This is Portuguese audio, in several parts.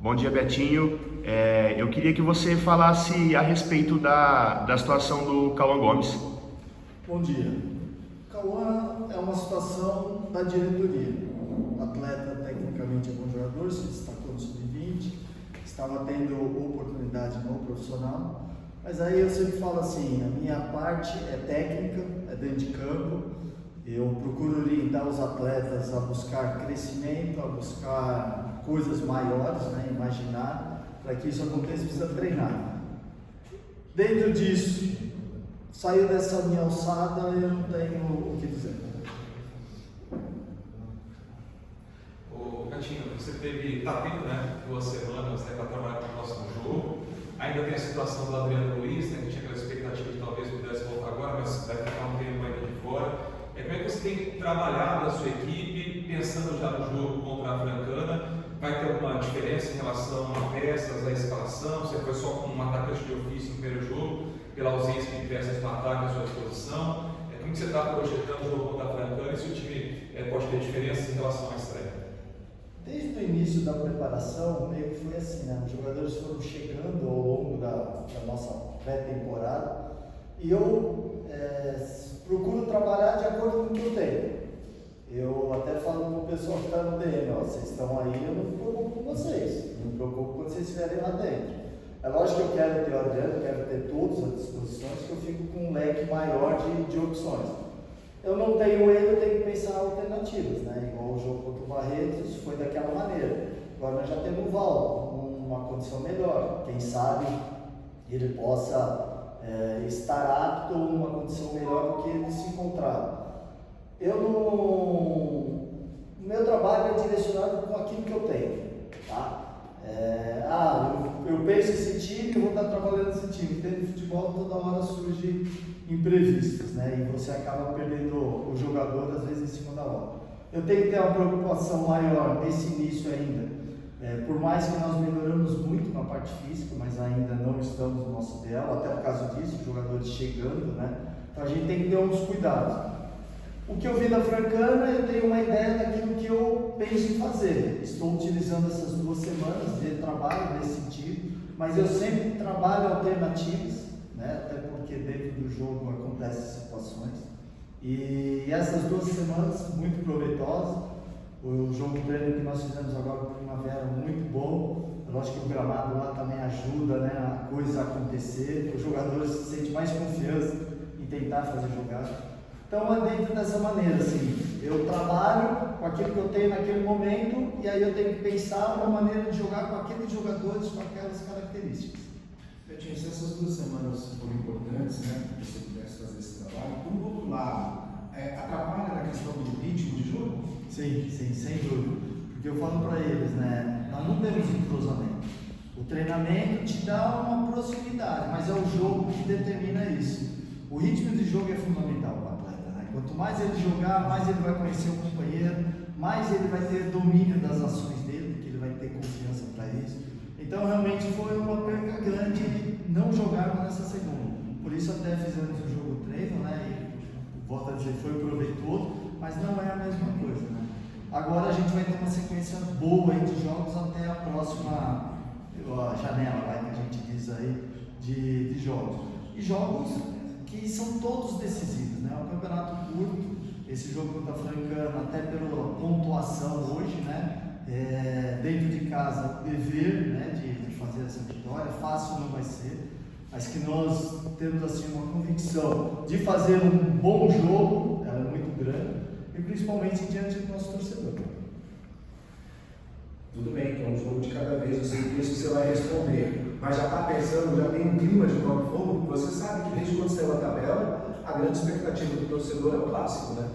Bom dia, Betinho. Eu queria que você falasse a respeito da situação do Cauã Gomes. Bom dia. Cauã é uma situação da diretoria. O atleta tecnicamente é bom jogador, se destacou no sub-20, estava tendo oportunidade no profissional, mas aí eu sempre falo assim, a minha parte é técnica, é dentro de campo, eu procuro orientar os atletas a buscar crescimento, a buscar coisas maiores, né, imaginar, para que isso aconteça precisa treinar. Dentro disso, saiu dessa minha alçada, eu não tenho o que dizer. Ô, Betinho, você tá tendo, né, 2 semanas, né, para trabalhar para o próximo jogo. Ainda tem a situação do Adriano Luiz, né, que tinha aquela expectativa de talvez pudesse voltar agora, mas vai ficar um tempo ainda de fora. Como é que você tem trabalhado a sua equipe, pensando já no jogo contra a Francana? Vai ter alguma diferença em relação a peças, a escalação? Você foi só com um atacante de ofício no primeiro jogo, pela ausência de peças no ataque à sua disposição? Como que você está projetando o jogo contra a Francana e se o time pode ter diferença em relação à estreia? Desde o início da preparação, meio que foi assim, né? Os jogadores foram chegando ao longo da nossa pré-temporada e eu procuro trabalhar de acordo com o que eu tenho. Eu até falo para o pessoal que está no DM, ó, vocês estão aí, eu não me preocupo com vocês, eu me preocupo quando vocês estiverem lá dentro. É lógico que eu quero ter o Adriano, quero ter todos à disposição, que eu fico com um leque maior de opções. Eu não tenho ele, eu tenho que pensar alternativas, né? Igual o jogo contra o Barretos foi daquela maneira. Agora nós já temos o Valdo, numa condição melhor. Quem sabe ele possa estar apto ou numa condição melhor do que ele se encontrava. O meu trabalho é direcionado com aquilo que eu tenho, tá? Eu penso esse time, eu vou estar trabalhando esse time. Dentro do futebol toda hora surge imprevistos, né? E você acaba perdendo o jogador às vezes em cima da hora. Eu tenho que ter uma preocupação maior nesse início ainda. Por mais que nós melhoramos muito na parte física, mas ainda não estamos no nosso ideal, até por causa disso, os jogadores chegando, né? Então a gente tem que ter uns cuidados. O que eu vi da Francana, eu tenho uma ideia daquilo que eu penso em fazer. Estou utilizando essas 2 semanas de trabalho nesse sentido, mas eu sempre trabalho alternativas, né? Até porque dentro do jogo acontecem situações. E essas 2 semanas muito proveitosas. O jogo treino que nós fizemos agora no Primavera muito bom. Eu acho que o gramado lá também ajuda, né, a coisa acontecer. Os jogadores se sentem mais confiança em tentar fazer jogada. Então é dentro dessa maneira, assim, eu trabalho com aquilo que eu tenho naquele momento e aí eu tenho que pensar uma maneira de jogar com aqueles jogadores com aquelas características. Betinho, se essas 2 semanas foram importantes, né, que você pudesse fazer esse trabalho, por outro lado, atrapalha na questão do ritmo de jogo? Sim, sem dúvida, porque eu falo para eles, né, nós não temos entrosamento. O treinamento te dá uma proximidade, mas é o jogo que determina isso. O ritmo de jogo é fundamental para o atleta, né? Quanto mais ele jogar, mais ele vai conhecer o companheiro, mais ele vai ter domínio das ações dele, porque ele vai ter confiança para isso. Então realmente foi uma perca grande não jogarmos nessa segunda. Por isso até fizemos o jogo treino, né? E volto a dizer, foi proveitoso, mas não é a mesma coisa, né? Agora a gente vai ter uma sequência boa aí de jogos até a próxima janela, vai, que a gente diz aí, de jogos. E jogos que são todos decisivos, né? É um campeonato curto, esse jogo contra a Francana, até pela pontuação hoje, né? Dentro de casa, o dever, né, de fazer essa vitória, fácil não vai ser, mas que nós temos assim uma convicção de fazer um bom jogo, ela é muito grande, e principalmente diante do nosso torcedor. Tudo bem, que é um jogo de cada vez, eu sei que isso você vai responder, mas já está pensando, já tem um clima de Copa Fogo, você sabe que desde quando saiu a tabela, a grande expectativa do torcedor é o clássico, né?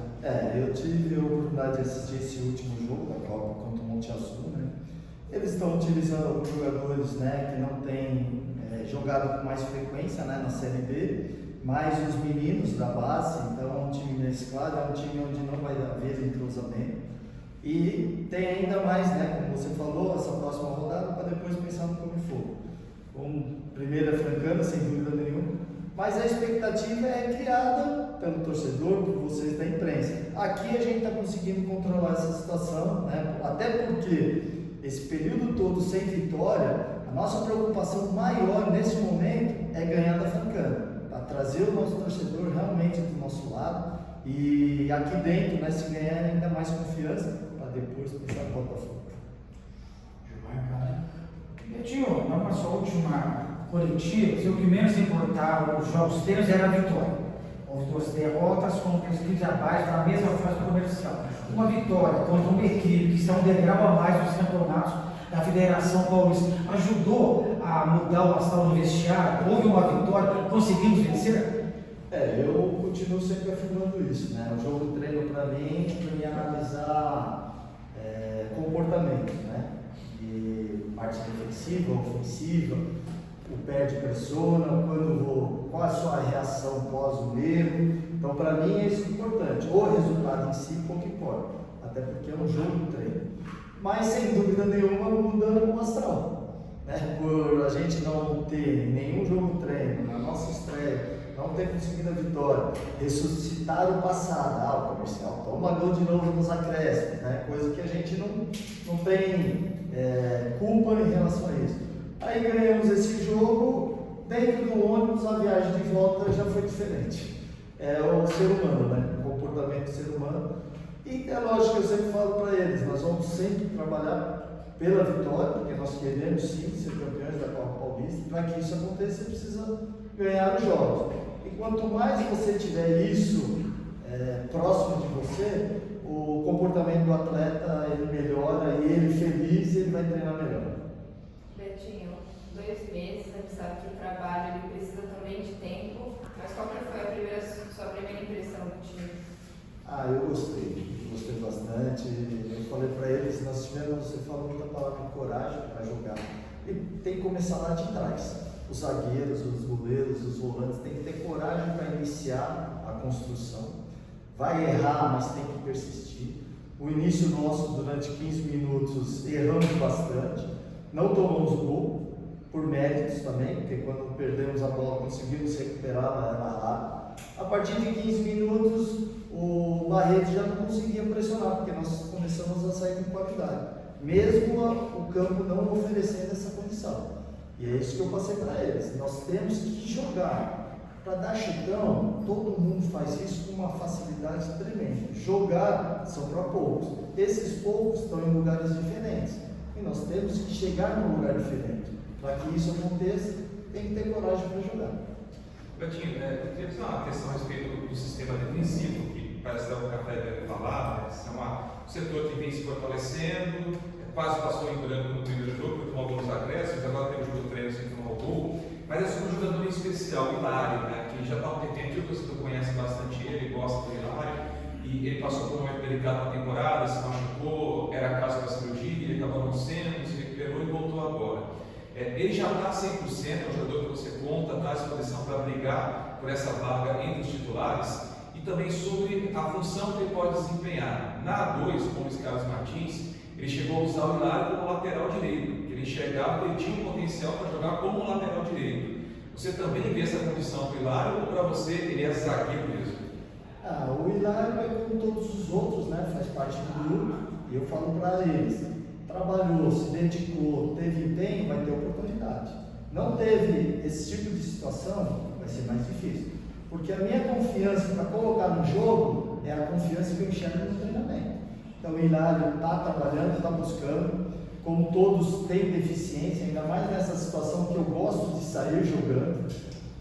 Eu tive a oportunidade de assistir esse último jogo da Copa contra o Monte Azul, né? Eles estão utilizando alguns jogadores, né, que não têm jogado com mais frequência, né, na Série B, mais os meninos da base, então é um time mesclado, é um time onde não vai haver entrosamento. E tem ainda mais, né, como você falou, essa próxima rodada para depois pensar no como for. Com primeira Francana, sem dúvida nenhuma, mas a expectativa é criada pelo torcedor, por vocês da imprensa. Aqui a gente está conseguindo controlar essa situação, né, até porque esse período todo sem vitória, a nossa preocupação maior nesse momento é ganhar da Francana, para trazer o nosso torcedor realmente do nosso lado e aqui dentro, né, se ganhar ainda mais confiança, para depois pensar no Botafogo. Betinho, na nossa última coletiva, o que menos importava nos jogos treinos era a vitória. Houve 2 derrotas com equipes abaixo da mesma fase comercial. Uma vitória contra uma equipe que está um degrau a mais dos campeonatos da Federação Paulista ajudou a mudar o astral do vestiário. Houve uma vitória, conseguimos vencer? Eu continuo sempre afirmando isso, né? O jogo treino para mim é para me analisar comportamento, né? E parte defensiva, ofensiva, o perde pressiona, qual a sua reação pós o erro. Então, para mim é isso importante. O resultado em si pouco importa, até porque é um jogo treino. Mas sem dúvida nenhuma muda o astral, né? Por a gente não ter nenhum jogo treino na nossa estreia, não ter conseguido a vitória, ressuscitar o passado, o comercial toma gol de novo nos acréscimos, né? Coisa que a gente não tem culpa em relação a isso. Aí ganhamos esse jogo, dentro do ônibus a viagem de volta já foi diferente. É o ser humano, né? O comportamento do ser humano. E é lógico que eu sempre falo para eles, nós vamos sempre trabalhar pela vitória, porque nós queremos sim ser campeões da Copa Paulista. Para que isso aconteça, você precisa ganhar os jogos. E quanto mais você tiver isso próximo de você, o comportamento do atleta ele melhora e ele feliz, ele vai treinar melhor. Betinho, 2 meses, a gente sabe que o trabalho ele precisa também de tempo, mas qual que foi sua primeira impressão do time? Eu gostei bastante. Eu falei para eles, nós tivemos, você falou muita palavra de coragem para jogar. E tem que começar lá de trás. Os zagueiros, os goleiros, os volantes têm que ter coragem para iniciar a construção. Vai errar, mas tem que persistir. O início nosso, durante 15 minutos, erramos bastante. Não tomamos gol, por méritos também, porque quando perdemos a bola, conseguimos recuperá-la, era rápido. A partir de 15 minutos, o Barreto já não conseguia pressionar, porque nós começamos a sair com qualidade, mesmo o campo não oferecendo essa condição. E é isso que eu passei para eles. Nós temos que jogar. Para dar chutão, todo mundo faz isso com uma facilidade tremenda. Jogar são para poucos. Esses poucos estão em lugares diferentes. E nós temos que chegar num lugar diferente. Para que isso aconteça, tem que ter coragem para jogar. Betinho, eu queria fazer uma questão a respeito do sistema defensivo, que parece que o Café deve falar, né? É um setor que vem se fortalecendo, quase passou em branco no primeiro jogo, porque tomou alguns acréscimos, agora tem o jogo treino sem tomar o gol, mas é sobre um jogador em especial, o Hilário, né? Que já está há um tempo, o torcedor conhece bastante ele, gosta do Hilário, e ele passou por um momento delicado na temporada, se machucou, era caso da cirurgia, ele acabou não sendo, se recuperou e voltou agora. Ele já está 100%, é um jogador que você conta, está à disposição para brigar por essa vaga entre os titulares, e também sobre a função que ele pode desempenhar. Na A2, com o Luiz Carlos Martins, ele chegou a usar o Hilário como lateral direito, que ele enxergava que ele tinha um potencial para jogar como lateral direito. Você também vê essa condição para o Hilário, ou para você ele é zagueiro mesmo? O Hilário é como todos os outros, né? Faz parte do grupo, e eu falo para eles. Trabalhou, se dedicou, teve empenho, vai ter oportunidade. Não teve esse tipo de situação, vai ser mais difícil. Porque a minha confiança para colocar no jogo é a confiança que eu enxergo no treinamento. Então o Hilário está trabalhando, está buscando, como todos têm deficiência, ainda mais nessa situação que eu gosto de sair jogando.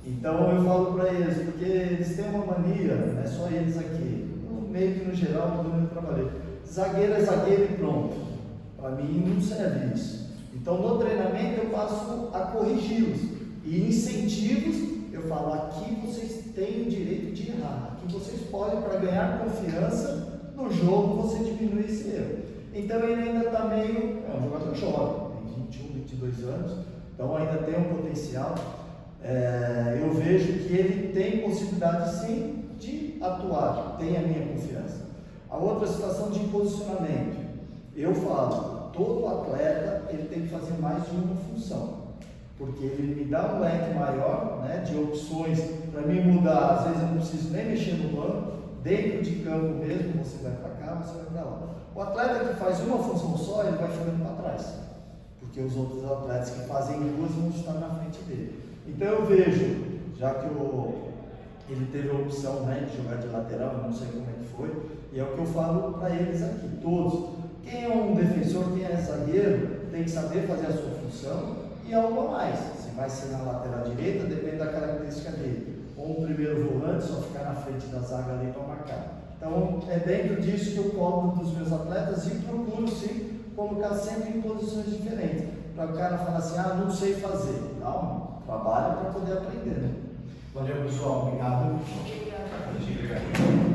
Então eu falo para eles, porque eles têm uma mania, não é só eles aqui, meio que no geral, todo mundo trabalha. Zagueiro é zagueiro e pronto. Para mim não serve isso. Então no treinamento eu passo a corrigi-los. E incentivos, eu falo, aqui vocês têm o direito de errar. Aqui vocês podem, para ganhar confiança no jogo, você diminui esse erro. Então ele ainda está meio, é um jogador jovem, tem 21, 22 anos, então ainda tem um potencial. Eu vejo que ele tem possibilidade sim de atuar, tem a minha confiança. A outra situação de posicionamento, eu falo, todo atleta ele tem que fazer mais de uma função, porque ele me dá um leque maior, né, de opções para mim mudar. Às vezes eu não preciso nem mexer no banco, dentro de campo mesmo, você vai para cá, você vai para lá. O atleta que faz uma função só, ele vai ficando para trás, porque os outros atletas que fazem duas vão estar na frente dele. Então eu vejo, já que ele teve a opção, né, de jogar de lateral, eu não sei como é que foi, e é o que eu falo para eles aqui, todos. Quem é um defensor, quem é zagueiro, tem que saber fazer a sua função e algo a mais. Se vai ser na lateral direita, depende da característica dele. Ou um primeiro volante, só ficar na frente da zaga ali para marcar. Então é dentro disso que eu cobro dos meus atletas e procuro sim colocar sempre em posições diferentes. Para o cara falar assim, ah, não sei fazer. Calma, trabalha para poder aprender. Né? Valeu, pessoal. Obrigado. Obrigada. Obrigado.